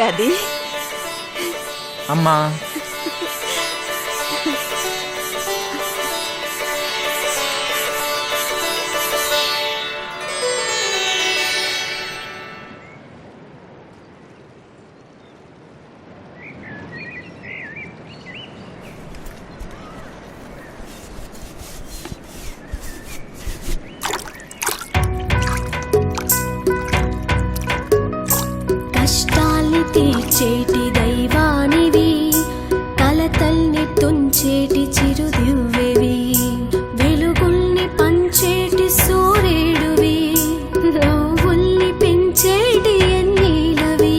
అది అమ్మా తీర్చేటి దైవానివి, కలతల్ని తుంచేటి చిరుదివ్వెవి, వెలుగుల్ని పంచేటి సూర్యుడివి, నవ్వుల్ని పెంచేటి ఎన్నీలవి.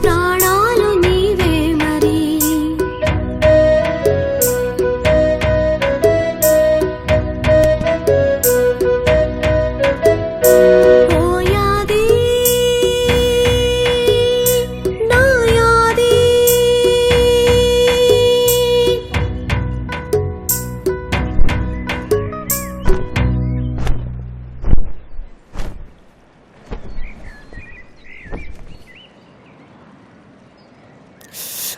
ప్రాణాలు నీవే మరి. ఓయాది నాయాది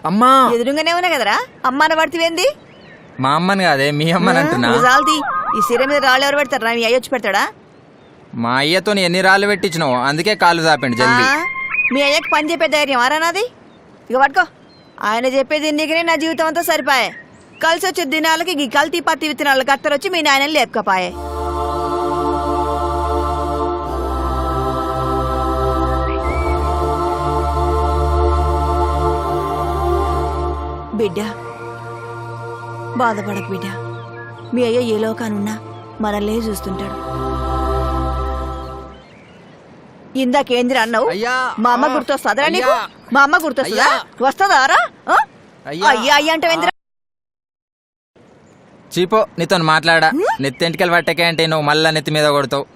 అమ్మా ఎదురుగానే ఉన్నా కదరా అమ్మాన పడితేంది? మా అమ్మని కాదే మీ అమ్మని అంటున్నా. చాలది ఈ సిర మీద రాళ్ళు ఎవరు పెడతారా? మీ అయ్య వచ్చి పెడతాడా? మా అయ్యతో ఎన్ని రాళ్ళు పెట్టించినావు, అందుకే కాలు చాపండి జల్దీ. మీ అయ్యకి పని చెప్పే ధైర్యం ఆరా నాది? ఇక పట్టుకో, ఆయన చెప్పేది నీకనే నా జీవితం అంతా సరిపాయే. కలిసి వచ్చే దినాలకి ఈ కల్తీ పత్తి విత్తనాలకు అత్తరొచ్చి మీ నాయనని లేపుకపోయే. బిడ్డ బాధపడకు బిడ్డ, మీ అయ్య ఏ లోకానున్నా మనల్నే చూస్తుంటాడు. ఇందాకేంద్ర అన్నావు? మా అమ్మ గుర్తొస్తుందా నీకు? మా అమ్మ గుర్తొస్తుందా? వస్తుందారా? అయ్యా అయ్యా అంటావేంద్ర? చీపో, నీతో మాట్లాడా. నెత్తింటికెళ్ళి పట్టకే అంటే నువ్వు మళ్ళా నెత్తి మీద కొడతావు.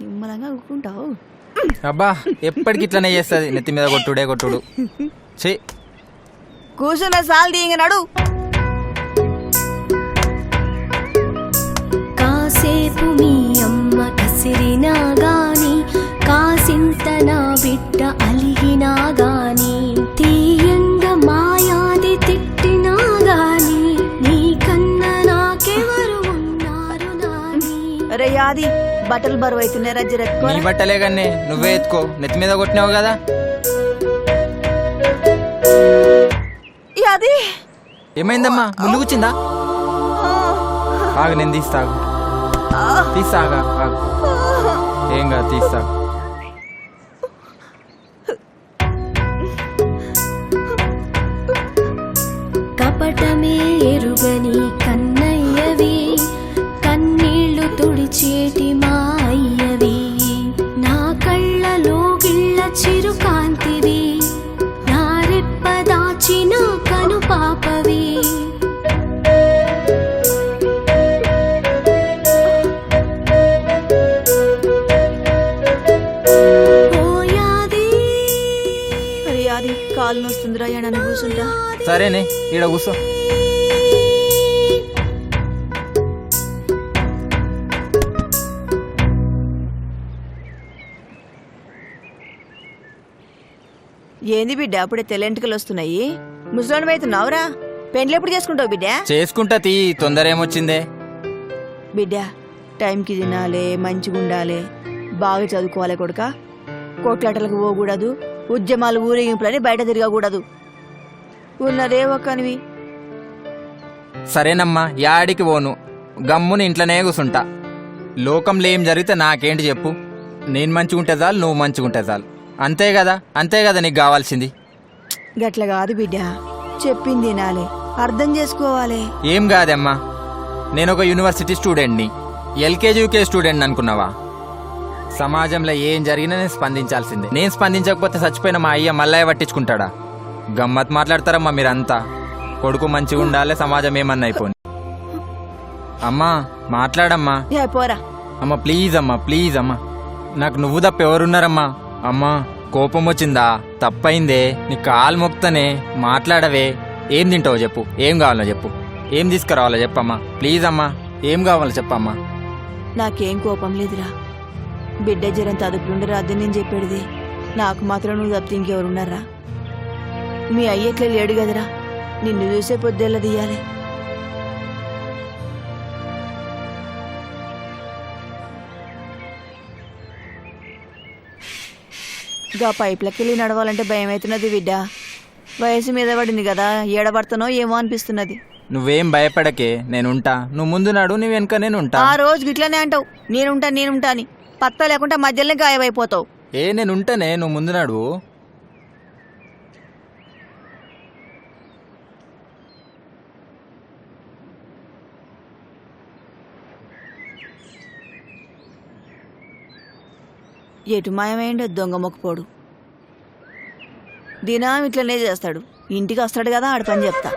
నిమ్మలంగా ఊరుకుంటావు. అబ్బా ఎప్పటికి ఇట్లనే చేస్తుంది, నెత్తి మీద కొట్టుడే కొట్టుడు. చే కూర్చున్న సాల్ దీంగనాడు. కాసేపు మీ అమ్మ కసిరినా గాని, కాసింత నా బిడ్డ అలిగినా గాని, తీయంగా మాయాది తిట్టినా గాని, నీకన్నా నాకెవరు ఉన్నారు నాని. అరే యాది బట్టలు బరువు అవుతున్నారా? జరక్కువ నీ బట్టలే కన్నే, నువ్వే ఎత్తుకో. నెత్తి మీద కొట్టినావు కదా. అది ఏమైందమ్మా? ముళ్ళు కూర్చిందా? ఆగు, నేను తీస్తాగు. తీస్తాగా ఆగు, ఏం కాదు తీస్తా. కపటమే ఎరుగని కన్నయ్యవి, కన్నీళ్లు తుడిచేటి మా అయ్యవి, నా కళ్ళలో గిళ్ళ చిరుకాంతివి, నా రెప్ప దాచిన కను పాపవి. కాలు నొస్తుందిరా, నన్ను కూర్చుంటా. సరేనే, ఈడ కూర్చో. ఏంది బిడ్డ అప్పుడే తెల్లెంటికలు వస్తున్నాయి? ముసలోని అవుతున్నావురా? పెండ్లు ఎప్పుడు చేసుకుంటావు బిడ్డ? చేసుకుంటా తీ, తొందర ఏమొచ్చిందే? బిడ్డ టైంకి తినాలి, మంచిగా ఉండాలి, బాగా చదువుకోవాలి కొడుక. కోట్లాటలకు పోకూడదు, ఉద్యమాలు ఊరేగింపులని బయట తిరగకూడదు. ఉన్నదే ఒక్కనివి. సరేనమ్మా, యాడికి పోను. గమ్మున ఇంట్లోనే కూసుంటా. లోకంలో ఏం జరిగితే నాకేంటి చెప్పు? నేను మంచిగుంటే చాలు, నువ్వు మంచిగుంటే చాలు. అంతే కదా నీకు కావాల్సింది. గట్ల కాదు బిడ్డ, చెప్పింది వినాలి, అర్థం చేసుకోవాలి. ఏం కాదమ్మా, నేను ఒక యూనివర్సిటీ స్టూడెంట్ని, ఎల్కేజీ యూకేజీ స్టూడెంట్ అనుకున్నావా? సమాజంలో ఏం జరిగినా నేను స్పందించాల్సిందే. నేను స్పందించకపోతే చచ్చిపోయిన మా అయ్య మల్లయ్య పట్టించుకుంటాడా? గమ్మత్ మాట్లాడతారమ్మా మీరంతా. కొడుకు మంచిగా ఉండాలి, సమాజం ఏమన్నా అయిపోయింది. అమ్మా మాట్లాడమ్మా. పోరా అమ్మా ప్లీజ్ అమ్మా, నాకు నువ్వు తప్ప ఎవరున్నారమ్మా? అమ్మా కోపం వచ్చిందా? తప్పైందే, నీ కాలు మొక్తనే, మాట్లాడవే. ఏం తింటావో చెప్పు, ఏం కావాలో చెప్పు, ఏం తీసుకురావాలో చెప్పమ్మా. ప్లీజ్ అమ్మా, ఏం కావాలో చెప్పమ్మా. నాకేం కోపం లేదురా, బిడ్డ జరంత అదుపులుండరా అద్దె నేను చెప్పేది. నాకు మాత్రం నువ్వు తప్పితే ఇంకెవరున్నారా? మీ అయ్యట్లే లేడు కదరా, నిన్ను చూసే పొద్దెల్ల తీయాలి. గా పైపులకెళ్ళి నడవాలంటే భయం అవుతున్నది బిడ్డ. వయసు మీద పడింది కదా, ఏడబడతానో ఏమో అనిపిస్తున్నది. నువ్వేం భయపడకే, నేనుంటా. నువ్వు ముందు నాడు, నువ్వు వెనక నేనుంటా. ఆ రోజు గిట్లనే అంటావు, నేనుంటా అని. పత్తా లేకుండా మధ్యలోనే గాయమైపోతావు. నేనుంటానే, నువ్వు ముందు నాడు. ఎటు మాయమైండో దొంగ మొక్కపోడు. దినం ఇట్లనే చేస్తాడు. ఇంటికి వస్తాడు కదా, ఆడ పని చెప్తా.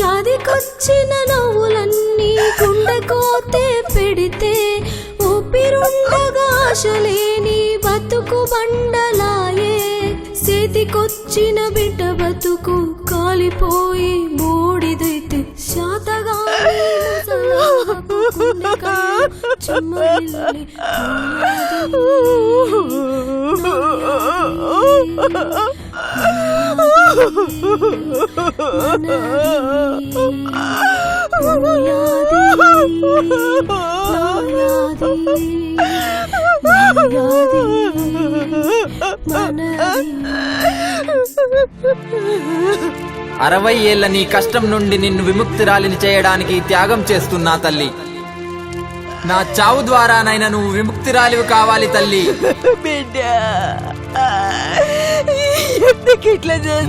యాదికొచ్చిన నవ్వులన్నీ గుండెకోతే పెడితే, ఊపిరుండగా ఆశలేని బతుకు బండలాయే. చేతికొచ్చిన బిడ్డ బతుకు కాలిపోయి బూడిదైతే, శాతగాని ముసలాకు గుండెకాయ చెమ్మగిల్లి అరవై ఏళ్ల నీ కష్టం నుండి నిన్ను విముక్తురాలిని చేయడానికి త్యాగం చేస్తున్నా తల్లి. నా చావు ద్వారానైనా నువ్వు విముక్తిరాలివి కావాలి తల్లి.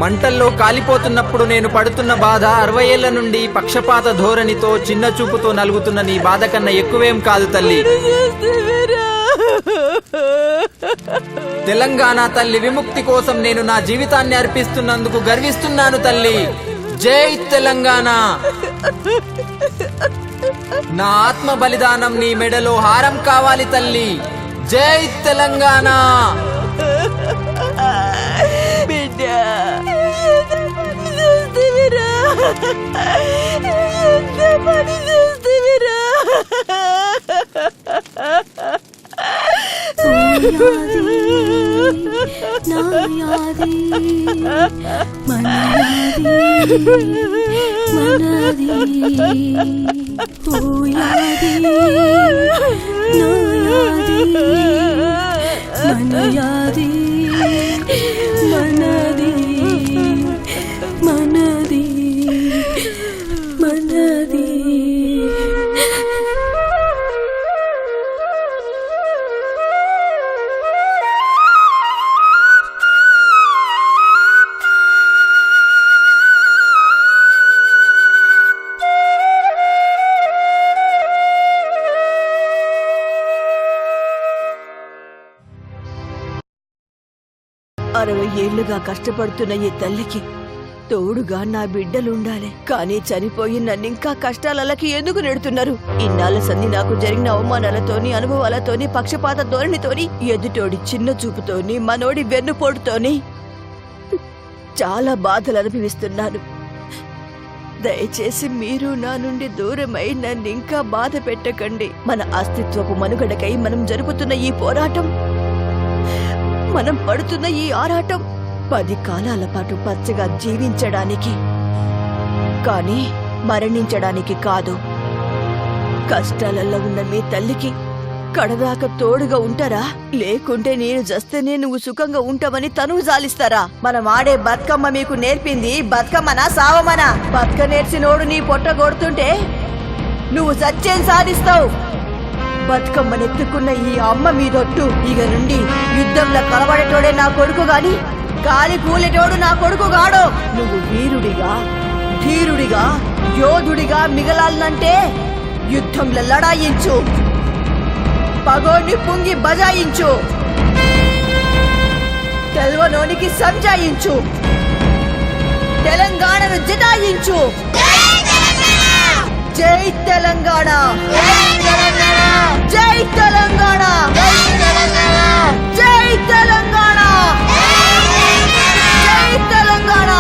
మంటల్లో కాలిపోతున్నప్పుడు నేను పడుతున్న బాధ 60 ఏళ్ల నుండి పక్షపాత ధోరణితో, చిన్న చూపుతో నలుగుతున్న నీ బాధ కన్నా ఎక్కువేం కాదు తల్లి. తెలంగాణ తల్లి విముక్తి కోసం నేను నా జీవితాన్ని అర్పిస్తున్నందుకు గర్విస్తున్నాను తల్లి. జై తెలంగాణ. నా ఆత్మ బలిదానం నీ మెడలో హారం కావాలి తల్లి. జై తెలంగాణ. బిడ్డ చేస్తేవిరా, ఎంత పని చేస్తేవిరా. నాయాది మనయాది మనది ఓయాది నాయాది మనయాది మనది మనది మనది. అరవై ఏళ్లుగా కష్టపడుతున్న ఈ తల్లికి తోడుగా నా బిడ్డలుండాలి. కానీ చనిపోయి నన్నింకా కష్టాలకి ఎందుకు నెడుతున్నారు? ఇన్నాళ్ళ సంధి నాకు జరిగిన అవమానాలతోని, అనుభవాలతోని, పక్షపాత ధోరణితోని, ఎదుటోడి చిన్న చూపుతోని, మనోడి వెన్నుపోటుతోని చాలా బాధలు అనుభవిస్తున్నాను. దయచేసి మీరు నా నుండి దూరమై నన్నింకా బాధ పెట్టకండి. మన అస్తిత్వపు మనుగడకై మనం జరుపుతున్న ఈ పోరాటం, మనం పడుతున్న ఈ ఆరాటం 10 కాలాల పాటు పచ్చగా జీవించడానికి, కానీ మరణించడానికి కాదు. కష్టాలలో ఉన్న మీ తల్లికి కడదాకా తోడుగా ఉంటారా? లేకుంటే నేను చస్తేనే నువ్వు సుఖంగా ఉంటావని తనువు జాలిస్తారా? మనం ఆడే బతుకమ్మ మీకు నేర్పింది బతుకమ్మనా సావమనా? బతుక నేర్చినోడు నీ పొట్ట కొడుతుంటే నువ్వు సత్యం సాధిస్తావు. బతుకమ్మనెత్తుకున్న ఈ అమ్మ మీదొట్టు. ఇక నుండి యుద్ధంలో కలబడేటోడే నా కొడుకు గాని గాలి కూలేటోడు నా కొడుకు గాడు. నువ్వు వీరుడిగా, ధీరుడిగా, యోధుడిగా మిగలాలంటే యుద్ధంలో లడాయించు, పగోడిని పుంగి బజాయించు, తెల్వనోనికి సంజాయించు, తెలంగాణను జిటాయించు. జై తెలంగాణ, జై తెలంగాణ, జై తెలంగాణ, జై తెలంగాణ, జై తెలంగాణ, జై తెలంగాణ.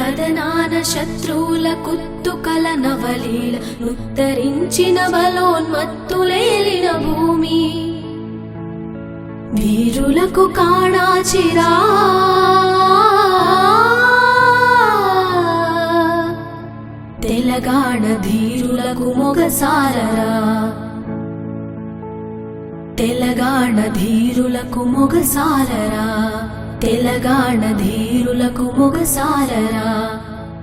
కథనాన శత్రువుల కుత్తుకల నవలీల నుత్తరించిన బలోన్మత్తులేలిన భూమి, వీరులకు కాణాచిరా తెలంగాణ ధీరులకు మొగసాలరా, తెలంగాణ ధీరులకు మొగసాలరా, తెలంగాణ ధీరులకు మొగసాలరా,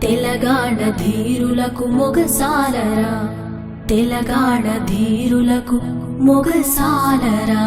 తెలంగాణ ధీరులకు మొగసాలరా, తెలంగాణ ధీరులకు మొగసాలరా.